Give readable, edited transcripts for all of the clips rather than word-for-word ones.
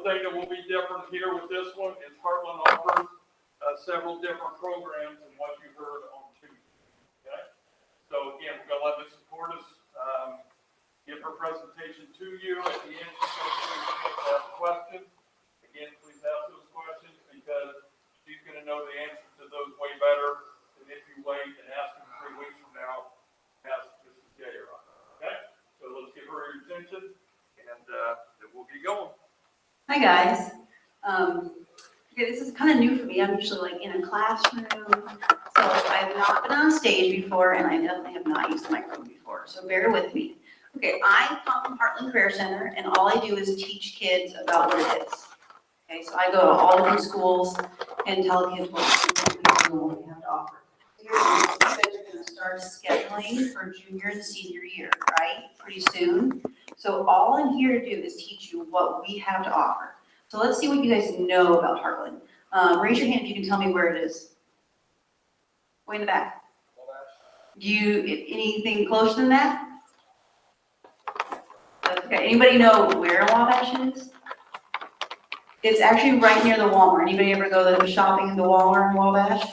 thing that will be different here with this one is Heartland offers several different programs than what you heard on Tuesday. Okay? So again, we're going to let Mrs. Portis give her presentation to you. At the end, she's going to ask questions. Again, please ask those questions because she's going to know the answers to those way better than if you wait and ask them 3 weeks from now. Ask Mrs. Gayer on it. Okay? So let's give her your attention, and then we'll get going. Hi guys. Okay, this is kind of new for me. I'm usually like in a classroom, so I have not been on stage before, and I definitely have not used a microphone before. So bear with me. Okay, I come from Heartland Career Center, and all I do is teach kids about what it is. Okay, so I go to all different schools and tell kids what we have to offer. Here, you guys are going to start scheduling for junior and senior year, right? Pretty soon. So all I'm here to do is teach you what we have to offer. So let's see what you guys know about Heartland. Raise your hand if you can tell me where it is. Way in the back. Do you, anything closer than that? Okay, anybody know where Wabash is? It's actually right near the Walmart. Anybody ever go to shopping in the Walmart in Wabash?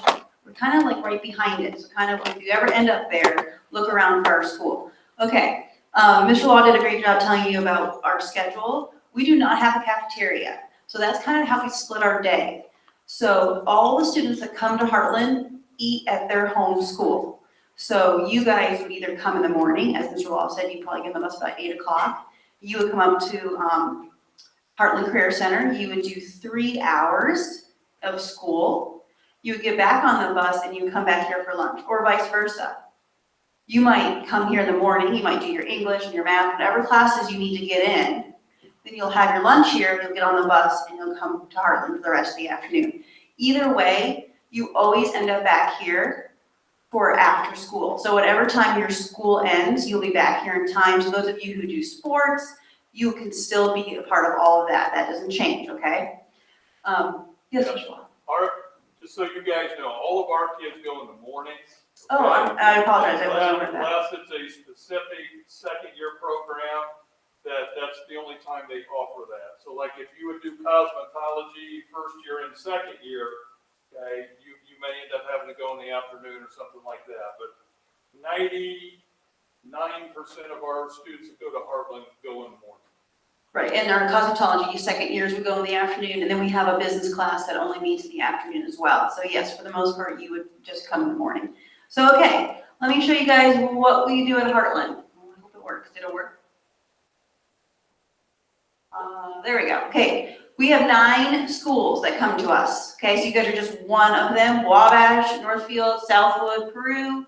We're kind of like right behind it. So kind of if you ever end up there, look around for our school. Okay, Mr. Law did a great job telling you about our schedule. We do not have a cafeteria. So that's kind of how we split our day. So all the students that come to Heartland eat at their home school. So you guys would either come in the morning, as Mr. Law said, you'd probably get on the bus about 8 o'clock. You would come up to Heartland Career Center. You would do 3 hours of school. You would get back on the bus and you would come back here for lunch, or vice versa. You might come here in the morning, you might do your English and your math, whatever classes you need to get in. Then you'll have your lunch here, you'll get on the bus, and you'll come to Heartland for the rest of the afternoon. Either way, you always end up back here for after school. So whatever time your school ends, you'll be back here in time. So those of you who do sports, you can still be a part of all of that. That doesn't change, okay? Yes, Mr. Law. Just so you guys know, all of our kids go in the mornings. Oh, I apologize. I wasn't aware of that. Unless it's a specific second-year program, that's the only time they offer that. So like if you would do cosmetology first year and second year, okay, you may end up having to go in the afternoon or something like that. But 99% of our students that go to Heartland go in the morning. Right, and our cosmetology second years would go in the afternoon, and then we have a business class that only meets in the afternoon as well. So yes, for the most part, you would just come in the morning. So okay, let me show you guys what we do at Heartland. I hope it works. Did it work? There we go. Okay, we have 9 schools that come to us. Okay, so you guys are just one of them. Wabash, Northfield, Southwood, Peru,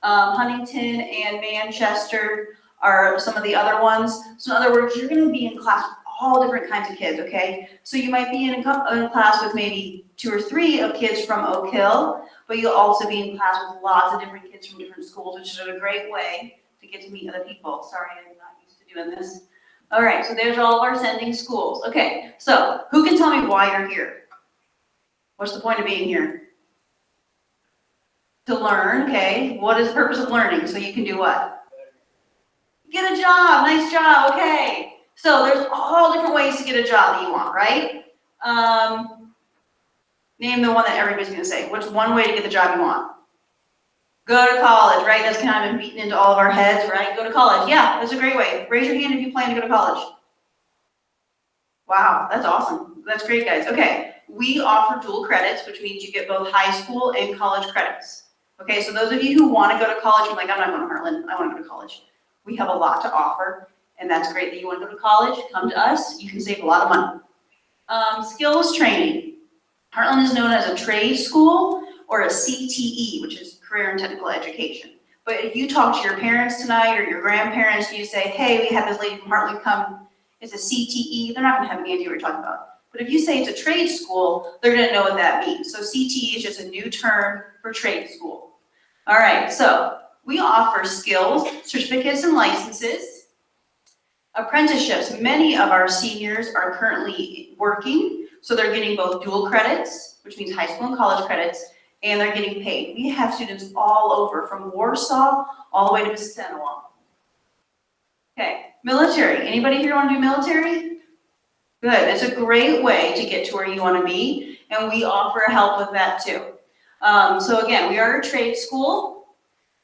Huntington, and Manchester are some of the other ones. So in other words, you're going to be in class with all different kinds of kids, okay? So you might be in a class with maybe 2 or 3 of kids from Oak Hill, but you'll also be in class with lots of different kids from different schools, which is a great way to get to meet other people. Sorry, I'm not used to doing this. All right, so there's all of our sending schools. Okay, so who can tell me why you're here? What's the point of being here? To learn, okay. What is the purpose of learning? So you can do what? Get a job, nice job, okay. So there's all different ways to get a job that you want, right? Name the one that everybody's gonna say. What's one way to get the job you want? Go to college, right? That's kind of been beaten into all of our heads, right? Go to college. Yeah, that's a great way. Raise your hand if you plan to go to college. Wow, that's awesome. That's great, guys. Okay, we offer dual credits, which means you get both high school and college credits. Okay, so those of you who want to go to college, you're like, I'm not going to Heartland, I want to go to college. We have a lot to offer, and that's great that you want to go to college. Come to us, you can save a lot of money. Skills training. Heartland is known as a trade school or a CTE, which is career and technical education. But if you talk to your parents tonight or your grandparents and you say, hey, we had this lady from Heartland come, it's a CTE, they're not going to have any idea what you're talking about. But if you say it's a trade school, they're going to know what that means. So CTE is just a new term for trade school. All right, so we offer skills, certificates, and licenses. Apprenticeships. Many of our seniors are currently working, so they're getting both dual credits, which means high school and college credits, and they're getting paid. We have students all over, from Warsaw all the way to Mississauga. Okay, military. Anybody here want to do military? Good. It's a great way to get to where you want to be, and we offer help with that too. So again, we are a trade school,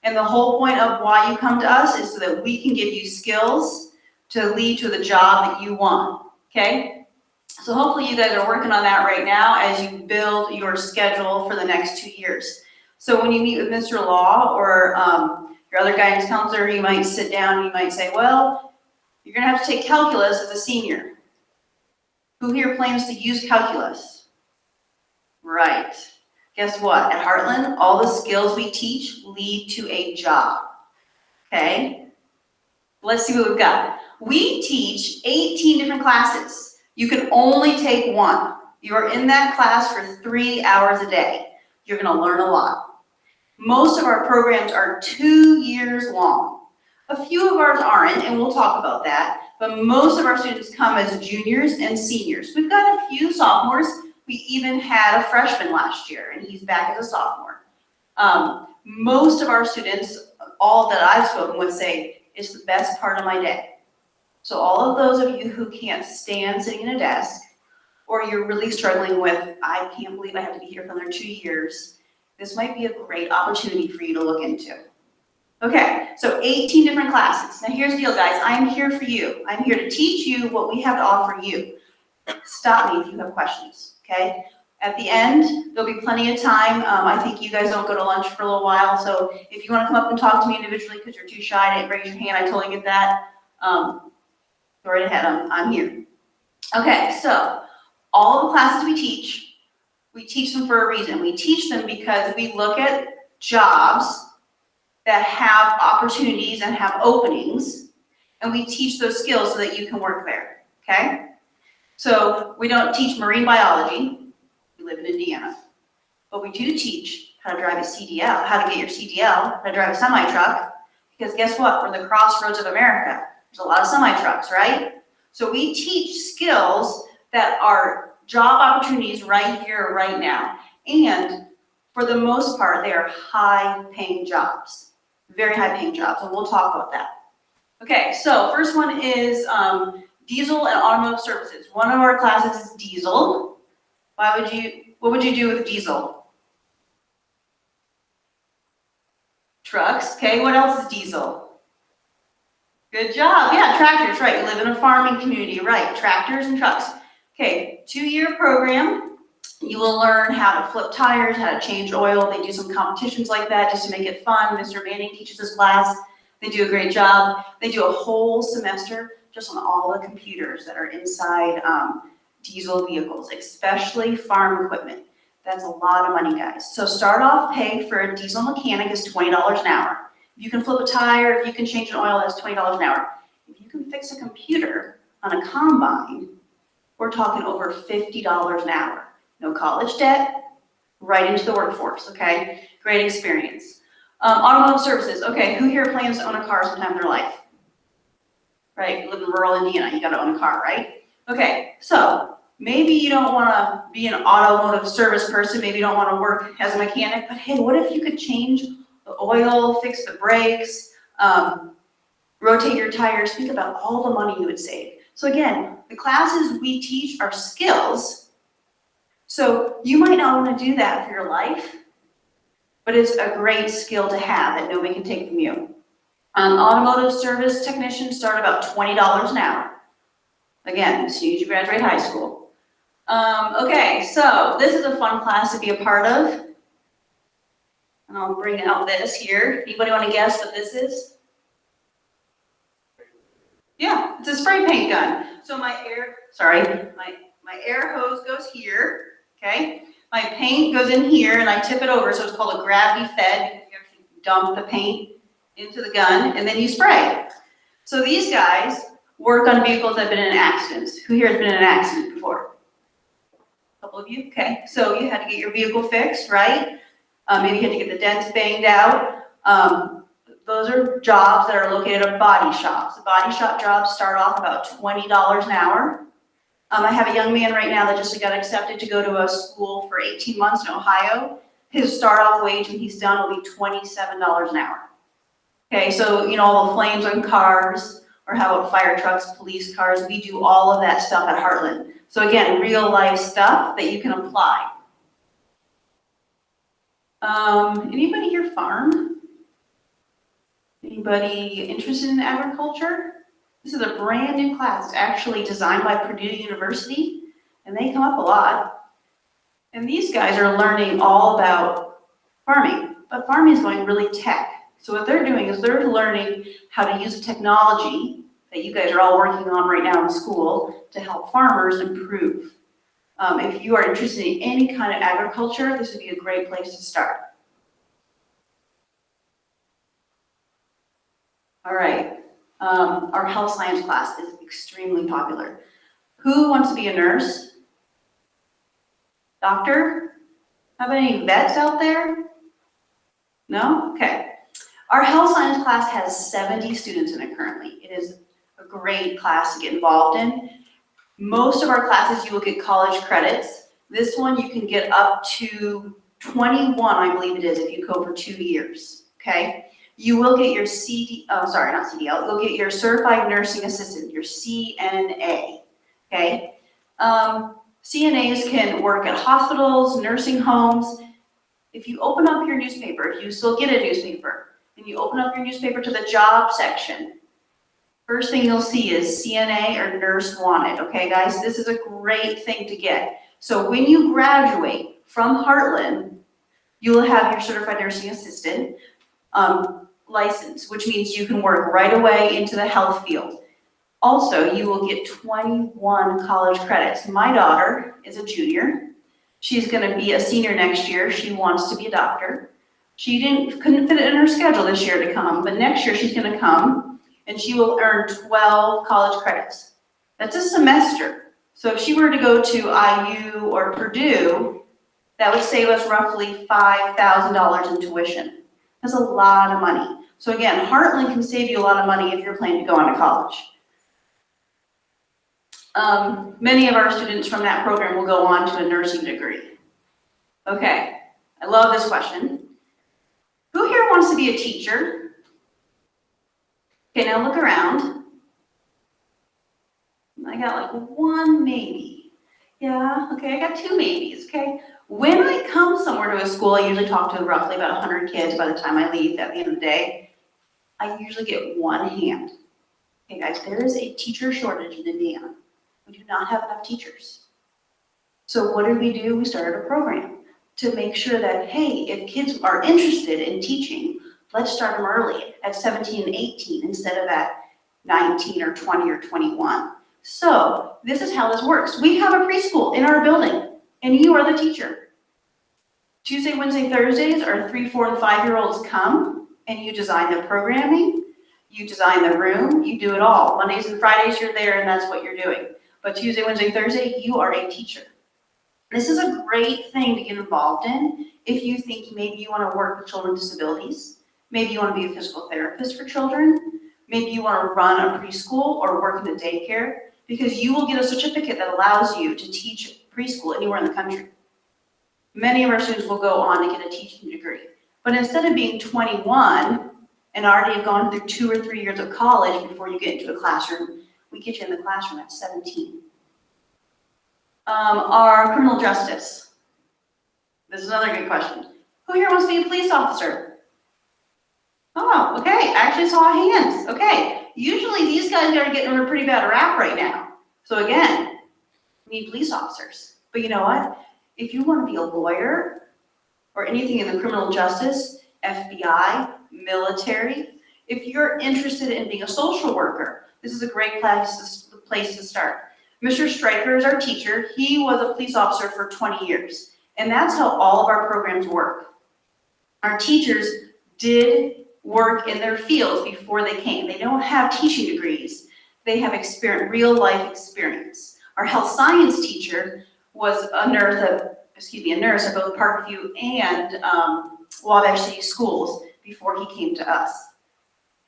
and the whole point of why you come to us is so that we can give you skills to lead to the job that you want, okay? So hopefully you guys are working on that right now as you build your schedule for the next 2 years. So when you meet with Mr. Law or your other guidance counselor, you might sit down and you might say, well, you're gonna have to take calculus as a senior. Who here plans to use calculus? Right. Guess what? At Heartland, all the skills we teach lead to a job, okay? Let's see what we've got. We teach 18 different classes. You can only take one. You are in that class for 3 hours a day. You're gonna learn a lot. Most of our programs are 2 years long. A few of ours aren't, and we'll talk about that, but most of our students come as juniors and seniors. We've got a few sophomores. We even had a freshman last year, and he's back as a sophomore. Most of our students, all that I've spoken with, say, it's the best part of my day. So all of those of you who can't stand sitting in a desk, or you're really struggling with, I can't believe I have to be here for another 2 years, this might be a great opportunity for you to look into. Okay, so 18 different classes. Now here's the deal, guys. I'm here for you. I'm here to teach you what we have to offer you. Stop me if you have questions, okay? At the end, there'll be plenty of time. I think you guys don't go to lunch for a little while, so if you want to come up and talk to me individually because you're too shy to raise your hand, I totally get that. Go right ahead, I'm here. Okay, so all of the classes we teach them for a reason. We teach them because we look at jobs that have opportunities and have openings, and we teach those skills so that you can work there, okay? So we don't teach marine biology. We live in Indiana. But we do teach how to drive a CDL, how to get your CDL, how to drive a semi-truck, because guess what? We're the crossroads of America. There's a lot of semi-trucks, right? So we teach skills that are job opportunities right here, right now. And for the most part, they are high-paying jobs, very high-paying jobs, and we'll talk about that. Okay, so first one is diesel and automotive services. One of our classes is diesel. What would you do with diesel? Trucks, okay, what else is diesel? Good job, yeah, tractors, right, you live in a farming community, right, tractors and trucks. Okay, 2-year program. You will learn how to flip tires, how to change oil. They do some competitions like that just to make it fun. Mr. Manning teaches this class. They do a great job. They do a whole semester just on all the computers that are inside diesel vehicles, especially farm equipment. That's a lot of money, guys. So start off pay for a diesel mechanic is $20 an hour. If you can flip a tire, if you can change an oil, that's $20 an hour. If you can fix a computer on a combine, we're talking over $50 an hour. No college debt, right into the workforce, okay? Great experience. Automotive services, okay, who here plans to own a car sometime in their life? Right, you live in rural Indiana, you gotta own a car, right? Okay, so maybe you don't wanna be an automotive service person, maybe you don't wanna work as a mechanic, but hey, what if you could change the oil, fix the brakes, rotate your tires? Think about all the money you would save. So again, the classes we teach are skills. So you might not want to do that for your life, but it's a great skill to have that nobody can take from you. Automotive service technicians start about $20 an hour. Again, as soon as you graduate high school. Okay, so this is a fun class to be a part of. And I'll bring out this here. Anybody want to guess what this is? Yeah, it's a spray paint gun. So my air hose goes here. Okay, my paint goes in here and I tip it over, so it's called a gravity fed. You actually dump the paint into the gun and then you spray. So these guys work on vehicles that have been in accidents. Who here has been in an accident before? A couple of you, okay. So you had to get your vehicle fixed, right? Maybe you had to get the dents banged out. Those are jobs that are located at body shops. The body shop jobs start off about $20 an hour. I have a young man right now that just got accepted to go to a school for 18 months in Ohio. His start-off wage when he's done will be $27 an hour. Okay, so you know all the flames on cars, Or how about fire trucks, police cars? We do all of that stuff at Heartland. So again, real life stuff that you can apply. Anybody here farm? Anybody interested in agriculture? This is a brand new class. It's actually designed by Purdue University, and they come up a lot. And these guys are learning all about farming, but farming is going really tech. So what they're doing is they're learning how to use the technology that you guys are all working on right now in school to help farmers improve. If you are interested in any kind of agriculture, this would be a great place to start. All right, our health science class is extremely popular. Who wants to be a nurse? Doctor? How about any vets out there? No? Okay. Our health science class has 70 students in it currently. It is a great class to get involved in. Most of our classes you will get college credits. This one you can get up to 21, I believe it is, if you go for 2 years, okay? You will get your you'll get your Certified Nursing Assistant, your CNA, okay? CNAs can work at hospitals, nursing homes. If you open up your newspaper, if you still get a newspaper, and you open up your newspaper to the job section, first thing you'll see is CNA or nurse wanted, okay guys? This is a great thing to get. So when you graduate from Heartland, you will have your Certified Nursing Assistant license, which means you can work right away into the health field. Also, you will get 21 college credits. My daughter is a junior. She's going to be a senior next year. She wants to be a doctor. She couldn't fit it in her schedule this year to come, but next year she's going to come and she will earn 12 college credits. That's a semester. So if she were to go to IU or Purdue, that would save us roughly $5,000 in tuition. That's a lot of money. So again, Heartland can save you a lot of money if you're planning to go on to college. Many of our students from that program will go on to a nursing degree. Okay, I love this question. Who here wants to be a teacher? Okay, now look around. I got like one maybe. Yeah, okay, I got two maybes, okay? When I come somewhere to a school, I usually talk to roughly about 100 kids by the time I leave at the end of the day. I usually get one hand. Okay, guys, there is a teacher shortage in Indiana. We do not have enough teachers. So what did we do? We started a program to make sure that, hey, if kids are interested in teaching, let's start them early at 17 and 18 instead of at 19 or 20 or 21. So this is how this works. We have a preschool in our building, and you are the teacher. Tuesday, Wednesday, Thursdays, our 3, 4, and 5-year-olds come, and you design the programming, you design the room, you do it all. Mondays and Fridays, you're there, and that's what you're doing. But Tuesday, Wednesday, Thursday, you are a teacher. This is a great thing to get involved in if you think maybe you want to work with children with disabilities, maybe you want to be a physical therapist for children, maybe you want to run a preschool or work in a daycare, because you will get a certificate that allows you to teach preschool anywhere in the country. Many of our students will go on to get a teaching degree. But instead of being 21 and already have gone through 2 or 3 years of college before you get into a classroom, we get you in the classroom at 17. Our criminal justice. This is another good question. Who here wants to be a police officer? Oh, okay, I actually saw hands. Okay, usually these guys are getting a pretty bad rap right now. So again, we need police officers. But you know what? If you want to be a lawyer or anything in the criminal justice, FBI, military, if you're interested in being a social worker, this is a great place to start. Mr. Stryker is our teacher. He was a police officer for 20 years. And that's how all of our programs work. Our teachers did work in their fields before they came. They don't have teaching degrees. They have real life experience. Our health science teacher was a nurse at both Parkview and Wabash City Schools before he came to us.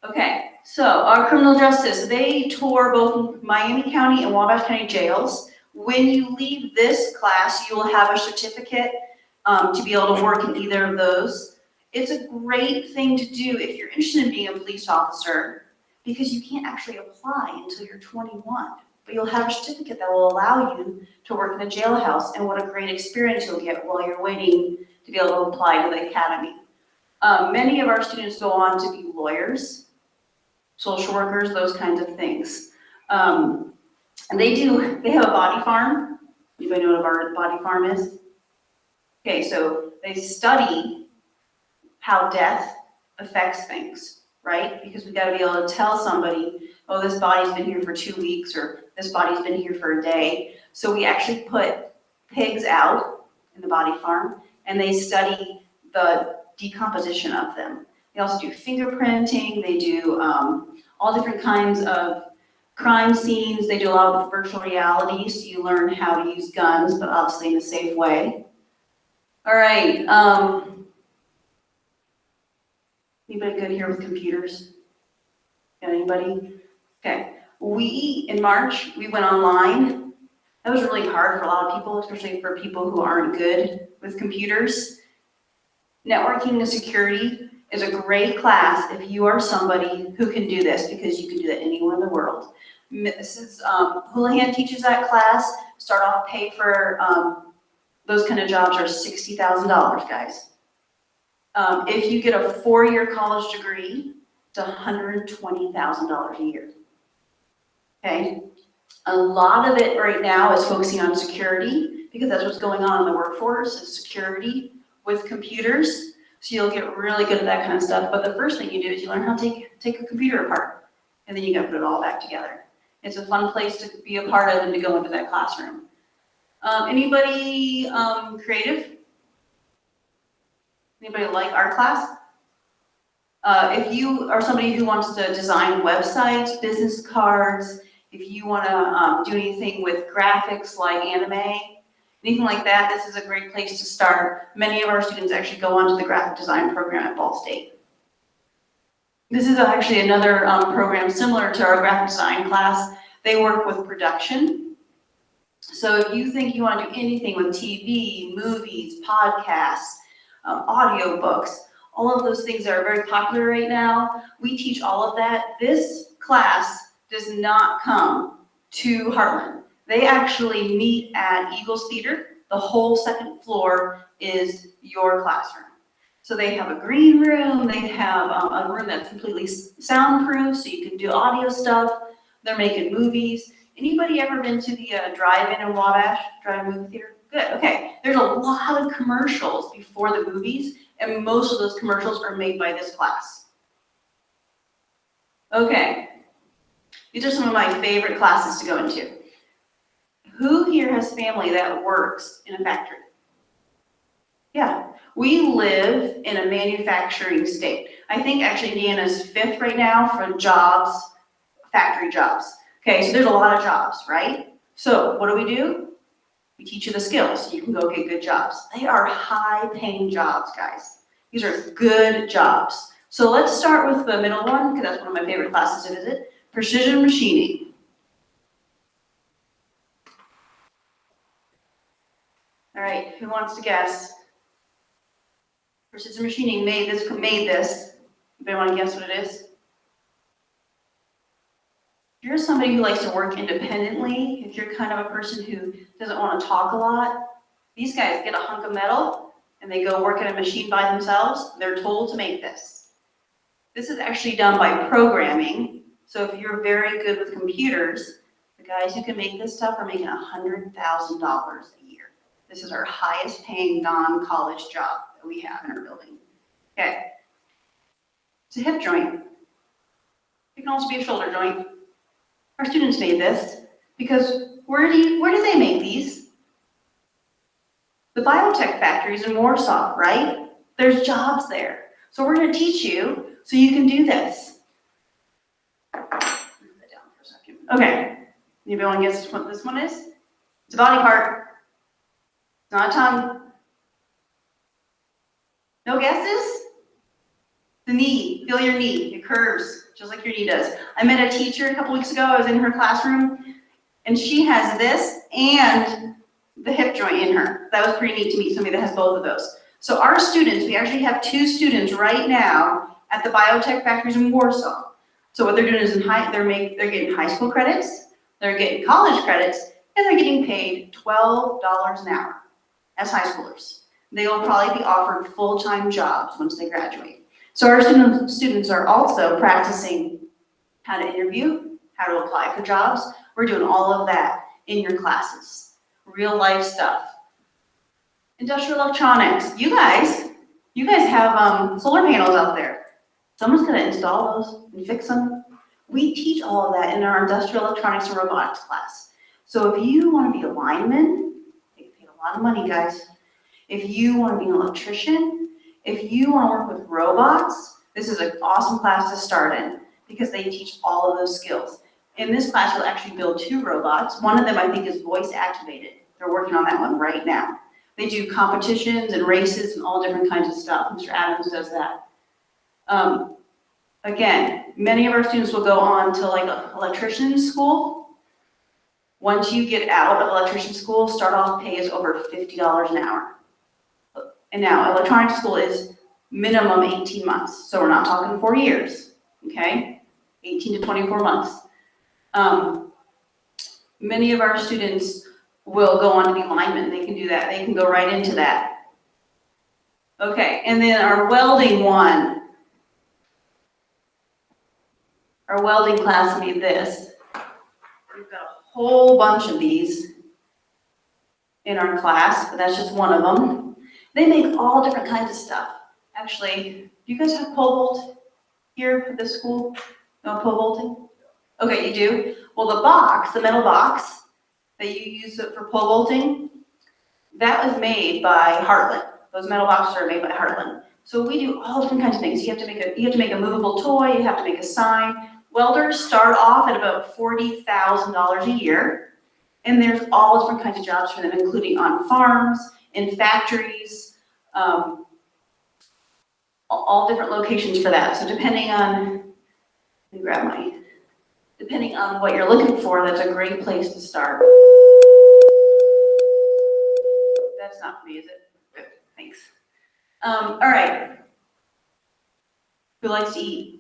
Okay, so our criminal justice, they tour both Miami County and Wabash County jails. When you leave this class, you will have a certificate to be able to work in either of those. It's a great thing to do if you're interested in being a police officer, because you can't actually apply until you're 21. But you'll have a certificate that will allow you to work in a jailhouse, and what a great experience you'll get while you're waiting to be able to apply to the academy. Many of our students go on to be lawyers, social workers, those kinds of things. And they have a body farm. Anybody know what a body farm is? Okay, so they study how death affects things, right? Because we've got to be able to tell somebody, oh, this body's been here for 2 weeks, or this body's been here for a day. So we actually put pigs out in the body farm, and they study the decomposition of them. They also do fingerprinting. They do all different kinds of crime scenes. They do a lot with virtual reality, so you learn how to use guns, but obviously in a safe way. All right. Anybody good here with computers? Got anybody? Okay. In March, we went online. That was really hard for a lot of people, especially for people who aren't good with computers. Networking and security is a great class if you are somebody who can do this, because you can do that anywhere in the world. Mrs. Houlihan teaches that class. Start off pay for those kind of jobs are $60,000, guys. If you get a 4-year college degree, it's $120,000 a year. Okay? A lot of it right now is focusing on security, because that's what's going on in the workforce, is security with computers. So you'll get really good at that kind of stuff. But the first thing you do is you learn how to take a computer apart, and then you got to put it all back together. It's a fun place to be a part of and to go into that classroom. Anybody creative? Anybody like art class? If you are somebody who wants to design websites, business cards, if you want to do anything with graphics like anime, anything like that, this is a great place to start. Many of our students actually go on to the graphic design program at Ball State. This is actually another program similar to our graphic design class. They work with production. So if you think you want to do anything with TV, movies, podcasts, audio books, all of those things that are very popular right now, we teach all of that. This class does not come to Heartland. They actually meet at Eagles Theater. The whole second floor is your classroom. So they have a green room. They have a room that's completely soundproof, so you can do audio stuff. They're making movies. Anybody ever been to the drive-in in Wabash, drive-in movie theater? Good, okay. There's a lot of commercials before the movies, and most of those commercials are made by this class. Okay, these are some of my favorite classes to go into. Who here has family that works in a factory? Yeah, we live in a manufacturing state. I think actually Indiana's 5th right now for jobs, factory jobs. Okay, so there's a lot of jobs, right? So what do? We teach you the skills so you can go get good jobs. They are high-paying jobs, guys. These are good jobs. So let's start with the middle one, because that's one of my favorite classes to visit, precision machining. All right, who wants to guess? Precision machining made this. Anybody want to guess what it is? If you're somebody who likes to work independently, if you're kind of a person who doesn't want to talk a lot, these guys get a hunk of metal and they go work at a machine by themselves. They're told to make this. This is actually done by programming. So if you're very good with computers, the guys who can make this stuff are making $100,000 a year. This is our highest paying non-college job that we have in our building. Okay. It's a hip joint. It can also be a shoulder joint. Our students made this because where do they make these? The biotech factories in Warsaw, right? There's jobs there. So we're going to teach you so you can do this. Put that down for a second. Okay. Anybody want to guess what this one is? It's a body part. It's not a tongue. No guesses? The knee. Feel your knee. It curves just like your knee does. I met a teacher a couple weeks ago. I was in her classroom, and she has this and the hip joint in her. That was pretty neat to meet somebody that has both of those. So our students, we actually have 2 students right now at the biotech factories in Warsaw. So what they're doing is they're getting high school credits, they're getting college credits, and they're getting paid $12 an hour as high schoolers. They will probably be offered full-time jobs once they graduate. So our students are also practicing how to interview, how to apply for jobs. We're doing all of that in your classes. Real life stuff. Industrial electronics. You guys have solar panels out there. Someone's gonna install those and fix them. We teach all of that in our industrial electronics and robotics class. So if you want to be a lineman, they get paid a lot of money, guys. If you want to be an electrician, if you want to work with robots, this is an awesome class to start in because they teach all of those skills. In this class, you'll actually build 2 robots. One of them, I think, is voice activated. They're working on that one right now. They do competitions and races and all different kinds of stuff. Mr. Adams does that. Again, many of our students will go on to like electrician school. Once you get out of electrician school, start off pay is over $50 an hour. And now electronics school is minimum 18 months. So we're not talking 4 years, okay? 18 to 24 months. Many of our students will go on to be linemen. They can do that. They can go right into that. Okay, and then our welding one. Our welding class made this. We've got a whole bunch of these in our class, but that's just one of them. They make all different kinds of stuff. Actually, do you guys have pole vault here at this school? No pole vaulting? Okay, you do? Well, the box, the metal box that you use for pole vaulting, that was made by Heartland. Those metal boxes are made by Heartland. So we do all different kinds of things. You have to make a movable toy, you have to make a sign. Welders start off at about $40,000 a year, and there's all different kinds of jobs for them, including on farms, in factories, all different locations for that. So depending on what you're looking for, that's a great place to start. That's not me, is it? Good, thanks. All right. Who likes to eat?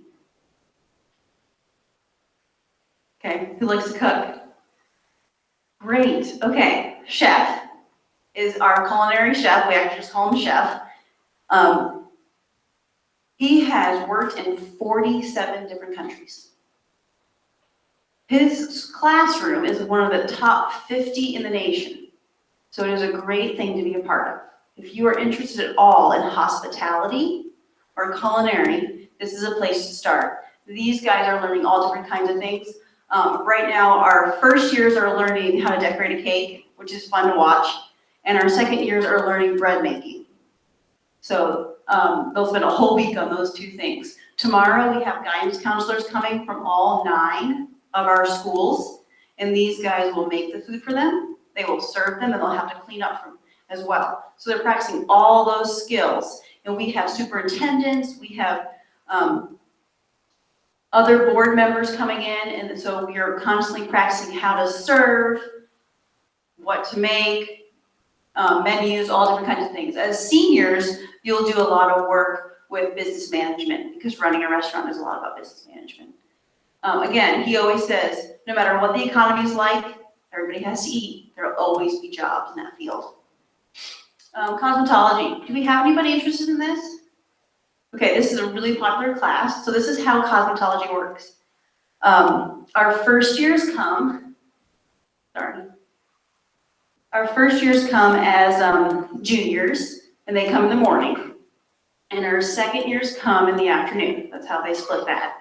Okay, who likes to cook? Great, okay. Chef is our culinary chef. We actually just call him chef. He has worked in 47 different countries. His classroom is one of the top 50 in the nation. So it is a great thing to be a part of. If you are interested at all in hospitality or culinary, this is a place to start. These guys are learning all different kinds of things. Right now, our first years are learning how to decorate a cake, which is fun to watch. And our second years are learning bread making. So they'll spend a whole week on those 2 things. Tomorrow, we have guidance counselors coming from all 9 of our schools. And these guys will make the food for them. They will serve them, and they'll have to clean up from as well. So they're practicing all those skills. And we have superintendents, we have other board members coming in, and so we are constantly practicing how to serve, what to make, menus, all different kinds of things. As seniors, you'll do a lot of work with business management because running a restaurant is a lot about business management. Again, he always says, no matter what the economy is like, everybody has to eat. There will always be jobs in that field. Cosmetology. Do we have anybody interested in this? Okay, this is a really popular class. So this is how cosmetology works. Our first years come as juniors, and they come in the morning. And our second years come in the afternoon. That's how they split that.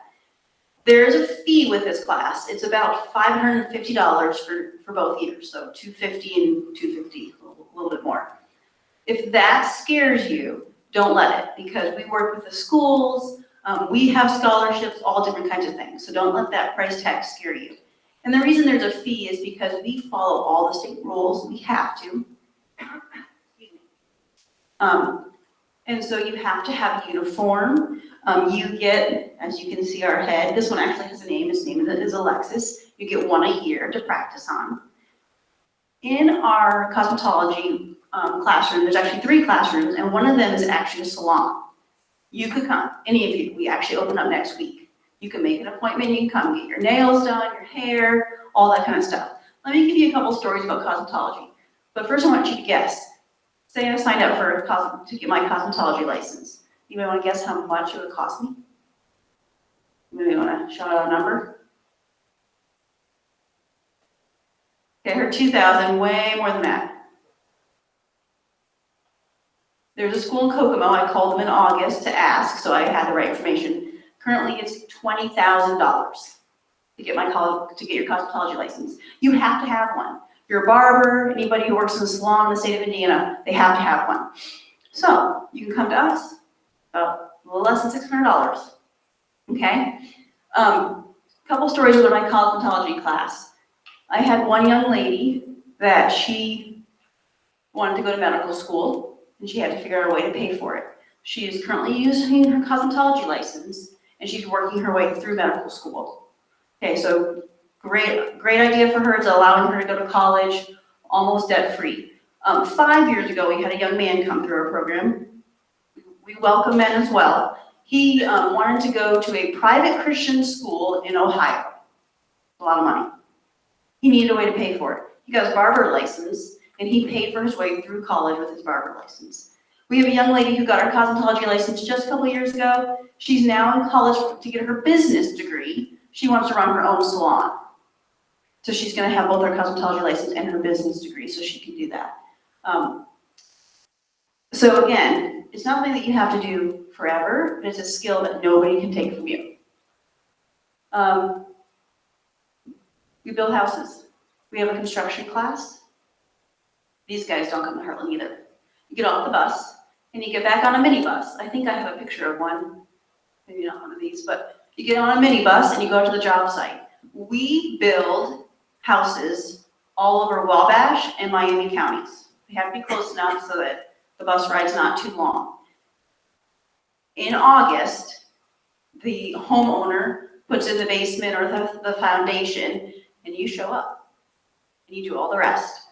There's a fee with this class. It's about $550 for both years, so $250 and $250, a little bit more. If that scares you, don't let it, because we work with the schools, we have scholarships, all different kinds of things. So don't let that price tag scare you. And the reason there's a fee is because we follow all the state rules. We have to. And so you have to have a uniform. You get, as you can see, our head. This one actually has a name. His name is Alexis. You get 1 a year to practice on. In our cosmetology classroom, there's actually 3 classrooms, and one of them is actually a salon. You could come, any of you. We actually open up next week. You can make an appointment, you can come get your nails done, your hair, all that kind of stuff. Let me give you a couple stories about cosmetology. But first I want you to guess. Say I signed up to get my cosmetology license. You may want to guess how much it would cost me? Maybe you want to shout out a number? Okay, I heard 2,000, way more than that. There's a school in Kokomo, I called them in August to ask, so I had the right information. Currently, it's $20,000 to get your cosmetology license. You have to have one. If you're a barber, anybody who works in a salon in the state of Indiana, they have to have one. So, you can come to us, a little less than $600, okay? Couple stories about my cosmetology class. I had one young lady that she wanted to go to medical school, and she had to figure out a way to pay for it. She is currently using her cosmetology license, and she's working her way through medical school. Okay, so great idea for her. It's allowing her to go to college almost debt-free. 5 years ago, we had a young man come through our program. We welcome men as well. He wanted to go to a private Christian school in Ohio. A lot of money. He needed a way to pay for it. He got his barber license, and he paid for his way through college with his barber license. We have a young lady who got her cosmetology license just a couple years ago. She's now in college to get her business degree. She wants to run her own salon. So she's going to have both her cosmetology license and her business degree, so she can do that. So again, it's not something that you have to do forever, but it's a skill that nobody can take from you. We build houses. We have a construction class. These guys don't come to Heartland either. You get off the bus, and you get back on a minibus. I think I have a picture of one, maybe not one of these, but you get on a minibus and you go to the job site. We build houses all over Wabash and Miami counties. They have to be close enough so that the bus ride's not too long. In August, the homeowner puts in the basement or the foundation, and you show up, and you do all the rest.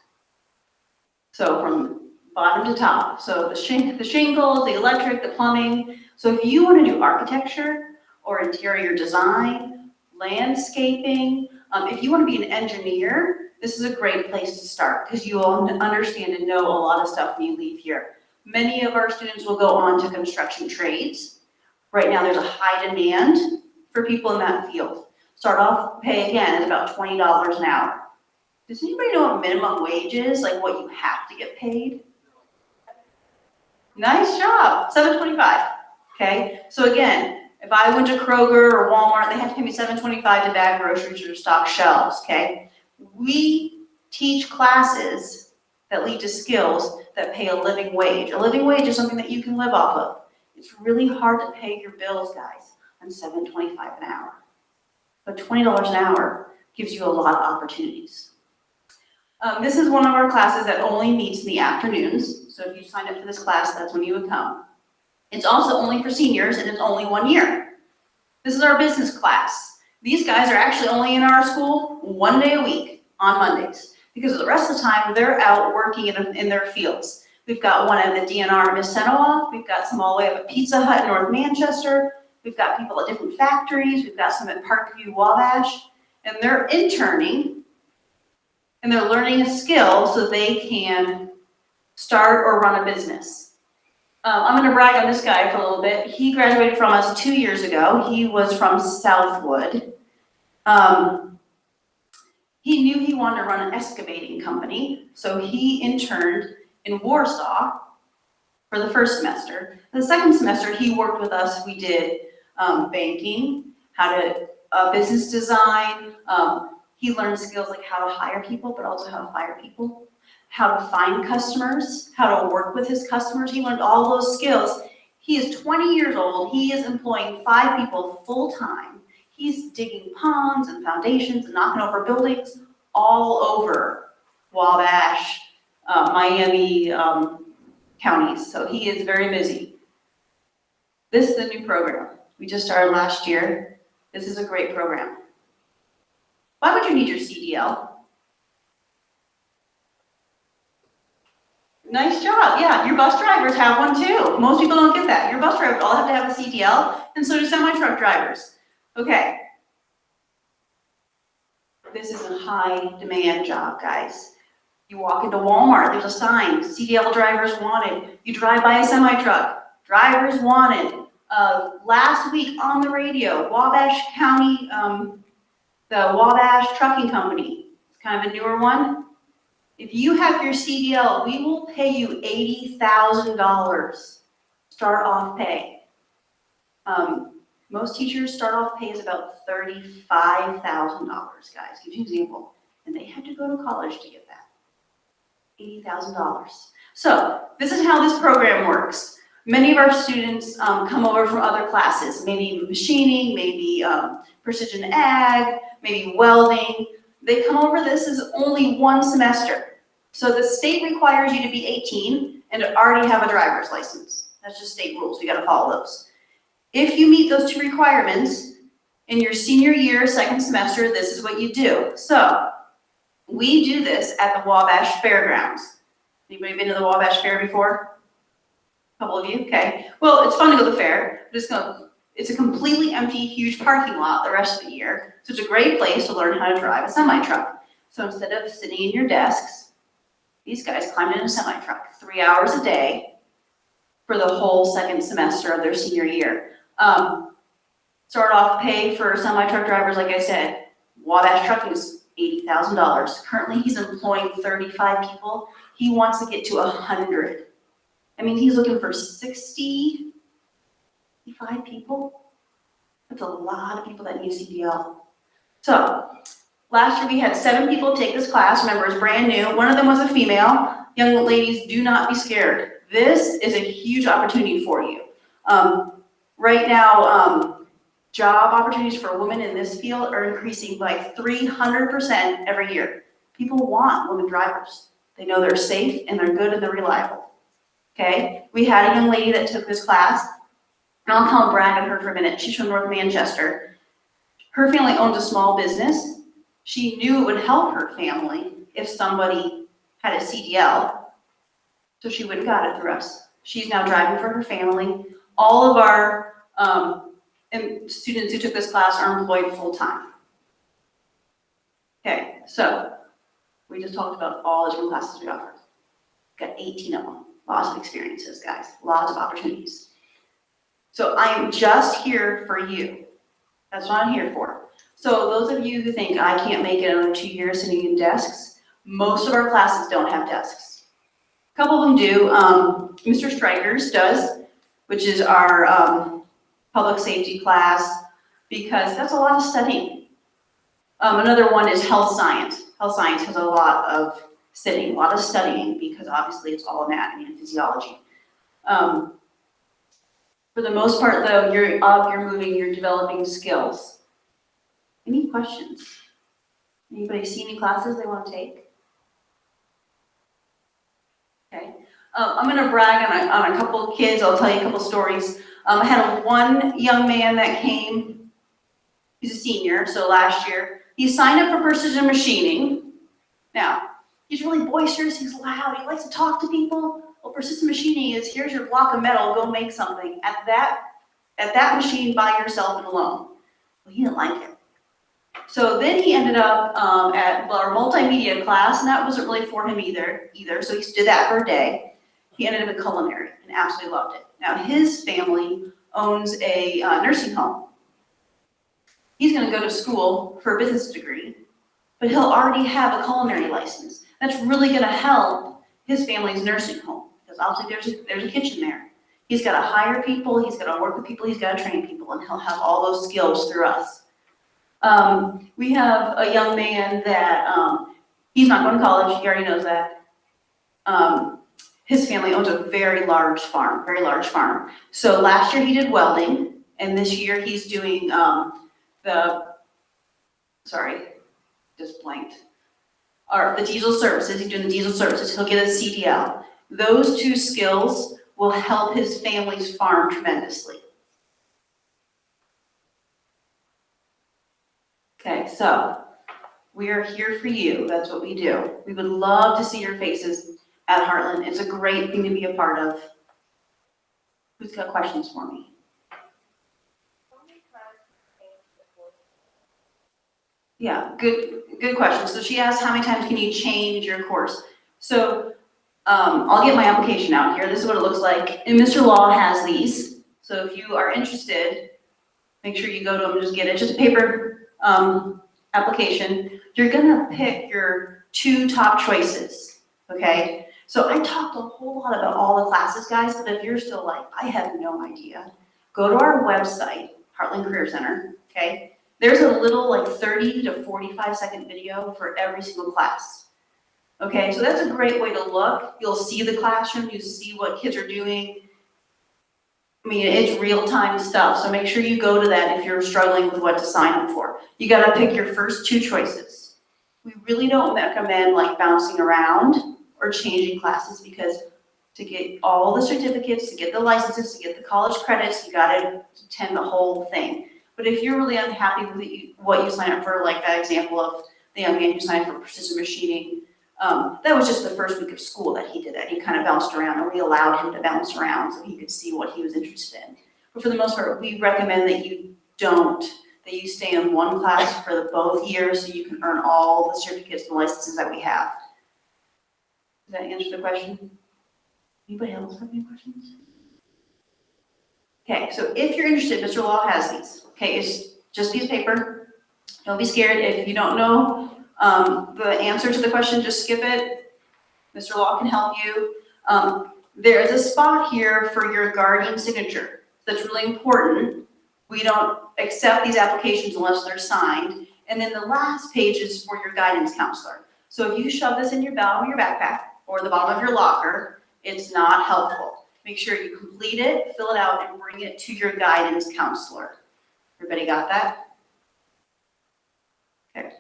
So from bottom to top. So the shingles, the electric, the plumbing. So if you want to do architecture or interior design, landscaping, if you want to be an engineer, this is a great place to start because you will understand and know a lot of stuff when you leave here. Many of our students will go on to construction trades. Right now there's a high demand for people in that field. Start off pay again is about $20 an hour. Does anybody know what minimum wage is, like what you have to get paid? Nice job, $7.25, okay? So again, if I went to Kroger or Walmart, they have to pay me $7.25 to bag groceries or stock shelves, okay? We teach classes that lead to skills that pay a living wage. A living wage is something that you can live off of. It's really hard to pay your bills, guys, on $7.25 an hour. But $20 an hour gives you a lot of opportunities. This is one of our classes that only meets in the afternoons. So if you signed up for this class, that's when you would come. It's also only for seniors, and it's only 1 year. This is our business class. These guys are actually only in our school 1 day a week on Mondays, because the rest of the time they're out working in their fields. We've got one at the DNR in Mississauga. We've got some all the way up at Pizza Hut in North Manchester. We've got people at different factories. We've got some at Parkview, Wabash, and they're interning and they're learning a skill so they can start or run a business. I'm going to brag on this guy for a little bit. He graduated from us 2 years ago. He was from Southwood. He knew he wanted to run an excavating company, so he interned in Warsaw for the first semester. The second semester, he worked with us. We did banking, business design. He learned skills like how to hire people, but also how to fire people, how to find customers, how to work with his customers. He learned all those skills. He is 20 years old. He is employing 5 people full time. He's digging ponds and foundations and knocking over buildings all over Wabash, Miami counties. So he is very busy. This is a new program. We just started last year. This is a great program. Why would you need your CDL? Nice job. Yeah, your bus drivers have one too. Most people don't get that. Your bus drivers all have to have a CDL, and so do semi-truck drivers. Okay. This is a high demand job, guys. You walk into Walmart, there's a sign, CDL drivers wanted. You drive by a semi-truck, drivers wanted. Last week on the radio, Wabash County, the Wabash Trucking Company, it's kind of a newer one. If you have your CDL, we will pay you $80,000 start off pay. Most teachers start off pay is about $35,000, guys. Give you an example. And they had to go to college to get that. $80,000. So this is how this program works. Many of our students come over from other classes, maybe machining, maybe precision ag, maybe welding. They come over, this is only one semester. So the state requires you to be 18 and to already have a driver's license. That's just state rules, we gotta follow those. If you meet those two requirements, in your senior year, second semester, this is what you do. So we do this at the Wabash Fairgrounds. Anybody been to the Wabash Fair before? A couple of you, okay. Well, it's fun to go to the fair. It's a completely empty, huge parking lot the rest of the year. So it's a great place to learn how to drive a semi-truck. So instead of sitting in your desks, these guys climbed in a semi-truck 3 hours a day for the whole second semester of their senior year. Start off pay for semi-truck drivers, like I said, Wabash Trucking is $80,000. Currently, he's employing 35 people. He wants to get to 100. I mean, he's looking for 65 people. That's a lot of people that need CDL. So, last year we had 7 people take this class. Remember, it's brand new. One of them was a female. Young ladies, do not be scared. This is a huge opportunity for you. Right now, job opportunities for women in this field are increasing by 300% every year. People want women drivers. They know they're safe and they're good and they're reliable. Okay? We had a young lady that took this class, and I'll kind of brag on her for a minute. She's from North Manchester. Her family owns a small business. She knew it would help her family if somebody had a CDL, so she went and got it through us. She's now driving for her family. All of our and students who took this class are employed full-time. Okay, so we just talked about all the different classes we offer. Got 18 of them. Lots of experiences, guys. Lots of opportunities. So I am just here for you. That's what I'm here for. So those of you who think I can't make it another 2 years sitting in desks, most of our classes don't have desks. A couple of them do. Mr. Strikers does, which is our public safety class, because that's a lot of studying. Another one is health science. Health science has a lot of sitting, a lot of studying, because obviously it's all anatomy and physiology. For the most part, though, you're up, you're moving, you're developing skills. Any questions? Anybody see any classes they want to take? Okay. I'm going to brag on a couple of kids. I'll tell you a couple stories. I had one young man that came. He's a senior, so last year. He signed up for precision machining. Now, he's really boisterous, he's loud, he likes to talk to people. Well, precision machining is, here's your block of metal, go make something. At that machine by yourself and alone. Well, he didn't like it. So then he ended up at our multimedia class, and that wasn't really for him either. So he did that for a day. He ended up in culinary and absolutely loved it. Now his family owns a nursing home. He's going to go to school for a business degree, but he'll already have a culinary license. That's really going to help his family's nursing home, because obviously there's a kitchen there. He's got to hire people, he's got to work with people, he's got to train people, and he'll have all those skills through us. We have a young man that he's not going to college, he already knows that. His family owns a very large farm. So last year he did welding, and this year he's doing the diesel services. He's doing the diesel services. He'll get a CDL. Those two skills will help his family's farm tremendously. Okay, so we are here for you. That's what we do. We would love to see your faces at Heartland. It's a great thing to be a part of. Who's got questions for me? Yeah, good question. So she asked, how many times can you change your course? So I'll get my application out here. This is what it looks like. And Mr. Law has these. So if you are interested, make sure you go to them and just get it. Just a paper application. You're gonna pick your 2 top choices, okay? So I talked a whole lot about all the classes, guys, but if you're still like, I have no idea, go to our website, Heartland Career Center, okay? There's a little like 30 to 45-second video for every single class. Okay, so that's a great way to look. You'll see the classroom, you see what kids are doing. I mean, it's real-time stuff, so make sure you go to that if you're struggling with what to sign up for. You gotta pick your first 2 choices. We really don't recommend like bouncing around or changing classes because to get all the certificates, to get the licenses, to get the college credits, you gotta attend the whole thing. But if you're really unhappy with what you sign up for, like that example of the young man who signed up for precision machining, that was just the first week of school that he did that. He kind of bounced around, and we allowed him to bounce around so he could see what he was interested in. But for the most part, we recommend that you stay in one class for both years so you can earn all the certificates and licenses that we have. Does that answer the question? Anybody else have any questions? Okay, so if you're interested, Mr. Law has these. Okay, it's just a piece of paper. Don't be scared. If you don't know the answer to the question, just skip it. Mr. Law can help you. There is a spot here for your guardian signature. That's really important. We don't accept these applications unless they're signed. And then the last page is for your guidance counselor. So if you shove this in your belt or your backpack or the bottom of your locker, it's not helpful. Make sure you complete it, fill it out, and bring it to your guidance counselor. Everybody got that? Okay.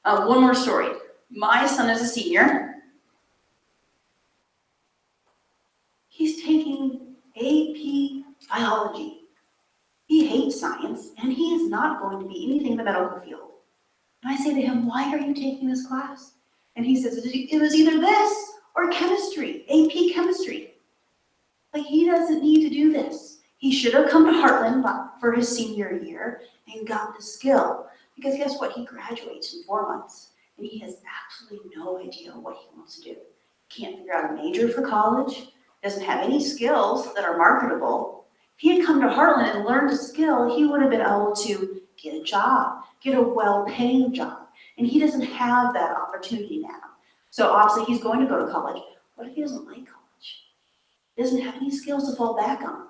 One more story. My son is a senior. He's taking AP biology. He hates science, and he is not going to be anything in the medical field. And I say to him, why are you taking this class? And he says, it was either this or chemistry, AP chemistry. Like, he doesn't need to do this. He should have come to Heartland for his senior year and gotten the skill. Because guess what? He graduates in 4 months, and he has absolutely no idea what he wants to do. Can't figure out a major for college, doesn't have any skills that are marketable. If he had come to Heartland and learned a skill, he would have been able to get a job, get a well-paying job. And he doesn't have that opportunity now. So obviously he's going to go to college. What if he doesn't like college? He doesn't have any skills to fall back on.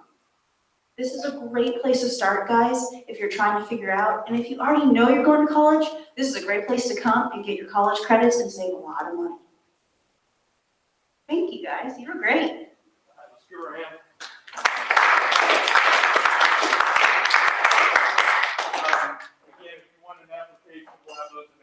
This is a great place to start, guys, if you're trying to figure out. And if you already know you're going to college, this is a great place to come and get your college credits and save a lot of money. Thank you, guys. You were great. Let's give her a hand. Again, if you want an application, we'll have those